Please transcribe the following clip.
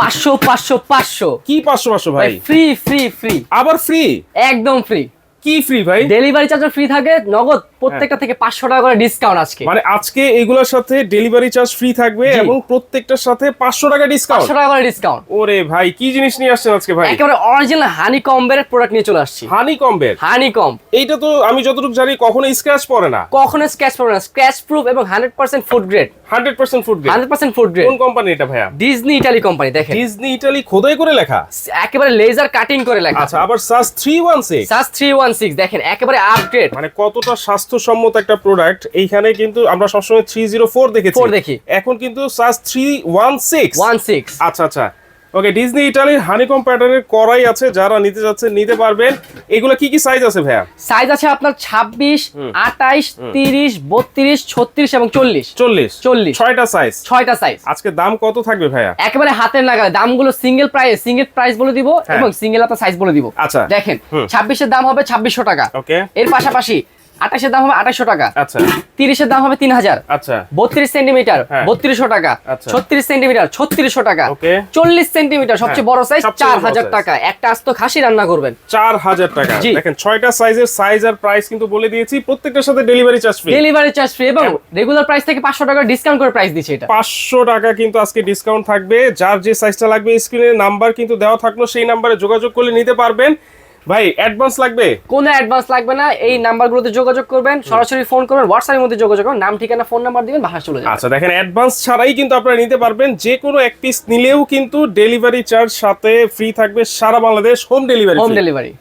500 500 500 কি 500 500 ভাই? Free free free, আবার ফ্রি? একদম ফ্রি। কি ফ্রি ভাই? ডেলিভারি চার্জ ফ্রি থাকে, নগদ প্রত্যেকটা থেকে 500 টাকা করে ডিসকাউন্ট আজকে। মানে আজকে এগুলোর সাথে ডেলিভারি চার্জ ফ্রি থাকবে জি। এবং প্রত্যেকটার সাথে 500 টাকা ডিসকাউন্ট। 500 টাকা করে ডিসকাউন্ট। ওরে ভাই কি জিনিস নিয়ে আসছেন আজকে ভাই? একেবারে অরিজিনাল হানিকম্বের প্রোডাক্ট নিয়ে চলে আসছি। হানিকম্বের? হানিকম্ব এইটা তো আমি যতটুকু জানি কখনো স্ক্র্যাচ পড়ে না। কখনো স্ক্র্যাচ পড়বে না, স্ক্র্যাচ প্রুফ এবং 100% food grade. 100% food grade? 100% food grade. কোন কোম্পানি এটা ভাইয়া? Disney Italy company. দেখেন ডিজনি ইতালি খোদাই করে লেখা? একেবারে লেজার কাটিং করে লেখা। আচ্ছা, আবার সাস 316? সাস 316 দেখেন একেবারে আপগ্রেড। মানে কতটা স্বাস্থ্যসম্মত একটা প্রোডাক্ট। এইখানে কিন্তু আমরা সবসময় 304 দেখেছি, 4 দেখি। এখন কিন্তু সাস 316। 16 আচ্ছা আচ্ছা, ওকে। ডিজনি ইটালির হানিকম প্যাটার্নের কড়াই আছে, যারা নিতে যাচ্ছেন নিতে পারবেন। এগুলা কি কি সাইজ আছে ভাইয়া? সাইজ আছে আপনার 26, 28, 30, 32, 36 এবং 40। 40 ছয়টা সাইজ। 6টা সাইজ। আজকে দাম কত থাকবে ভাইয়া? একেবারে হাতের নাগালে দামগুলো সিঙ্গেল প্রাইস বলে দিব এবং সিঙ্গেল আপনার সাইজ বলে দিব। আচ্ছা। দেখেন 26 এর দাম হবে 2600 টাকা। ওকে। এর পাশাপাশি 28 এর দাম হবে 2800 টাকা। আচ্ছা। 30 এর দাম হবে 3000। আচ্ছা। 32 সেন্টিমিটার 3200 টাকা। আচ্ছা। 36 সেন্টিমিটার 3600 টাকা। ওকে। 40 সেন্টিমিটার সবচেয়ে বড় সাইজ সবচেয়ে বড় 4000 size। টাকা। একটা আস্ত খাসি রান্না করবেন 4000 টাকা। জি। দেখেন ছয়টা সাইজের সাইজ আর প্রাইস কিন্তু বলে দিয়েছি, প্রত্যেকটার সাথে delivery charge free. Delivery charge free এবং রেগুলার প্রাইস থেকে 500 টাকা ডিসকাউন্ট করে প্রাইস দিচ্ছে এটা। 500 টাকা কিন্তু আজকে ডিসকাউন্ট থাকবে। যার যে সাইজটা লাগবে স্ক্রিনে নাম্বার কিন্তু দেওয়া থাকলো, সেই নাম্বারে যোগাযোগ করলে নিতে পারবেন। ভাই অ্যাডভান্স লাগবে? কোনো অ্যাডভান্স লাগবে না, এই নাম্বারগুলোতে যোগাযোগ করবেন, সরাসরি ফোন করবেন, হোয়াটসঅ্যাপের মধ্যে যোগাযোগ করবেন, নাম ঠিকানা ফোন নাম্বার দিবেন, বাসা চলে যাবে। আচ্ছা, দেখেন অ্যাডভান্স ছাড়াই কিন্তু আপনারা নিতে পারবেন। যে কোনো এক পিস নিলেও কিন্তু ডেলিভারি চার্জ সাথে ফ্রি থাকবে, সারা Bangladesh home delivery. Home delivery.